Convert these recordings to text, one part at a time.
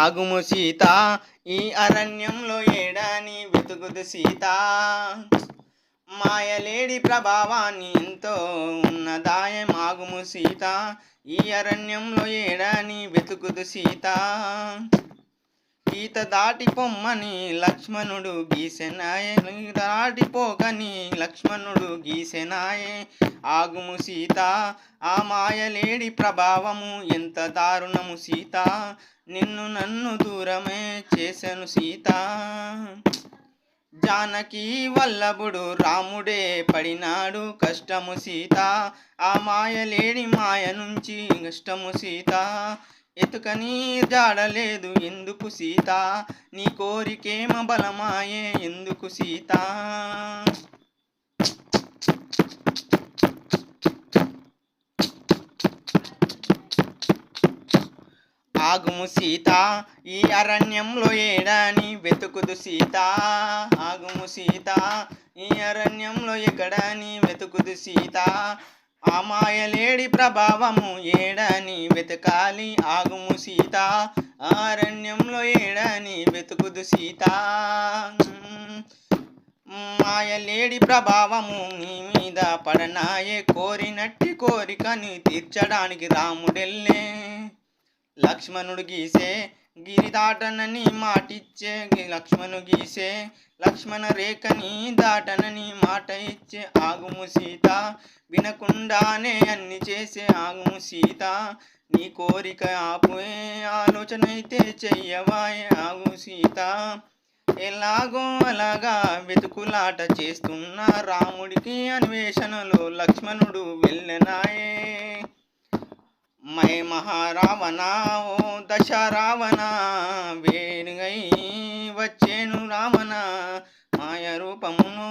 ఆగుము సీత ఈ అరణ్యంలో ఏడాని వెతుకుదు సీత. మాయలేడి ప్రభావాన్ని ఎంతో ఉన్నదాయ ఆగుము సీత ఈ అరణ్యంలో ఏడాని వెతుకుదు సీత. ఈత దాటి పొమ్మని లక్ష్మణుడు గీసెనాయే, దాటిపోకని లక్ష్మణుడు గీసెనాయే. ఆగుము సీత ఆ మాయలేడి ప్రభావము ఎంత దారుణము సీత, నిన్ను నన్ను దూరమే చేసెను సీత. జానకి వల్లభుడు రాముడే పడినాడు కష్టము సీత, ఆ మాయలేడి మాయ నుంచి కష్టము సీత. ఎతుకని జాడలేదు ఎందుకు సీత, నీ కోరికేమ బలమాయే ఎందుకు సీత. ఆగుము సీత ఈ అరణ్యంలో ఏడాని వెతుకుదు సీత. ఆగుము సీత ఈ అరణ్యంలో ఎక్కడాని వెతుకుదు సీత. ఆ మాయలేడి ప్రభావము ఏడాని వెతకాలి. ఆగుము సీత ఆ అరణ్యంలో ఏడాని వెతుకుదు సీత. మాయలేడి ప్రభావము నీ మీద పడనాయే, కోరినట్టి కోరికని తీర్చడానికి రాముడెల్లే. లక్ష్మణుడు గీసే గిరి దాటనని మాటిచ్చే, లక్ష్మణుడు గీసే లక్ష్మణ రేఖని దాటనని మాట ఇచ్చే. ఆగుము సీత వినకుండానే అన్ని చేసే. ఆగుము సీత నీ కోరిక ఆపుే, ఆలోచన అయితే చెయ్యవాయే. ఆగు సీత ఎలాగో అలాగా వెతుకులాట చేస్తున్న రాముడికి అన్వేషణలో లక్ష్మణుడు వెళ్ళనాయే. మై మహారావణ ఓ దశ రావణ, వేణుగై వచ్చేను రావణ. మాయ రూపమును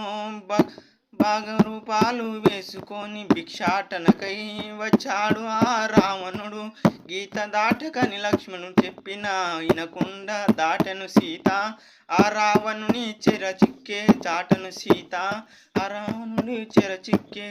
బాగ రూపాలు వేసుకొని భిక్షాటనకై వచ్చాడు ఆ రావణుడు. గీత దాటకని లక్ష్మణుడు చెప్పిన వినకుండా దాటను సీత. ఆ రావణుని చెర చిక్కే చాటను సీత, ఆ రావణుడి చెర చిక్కే.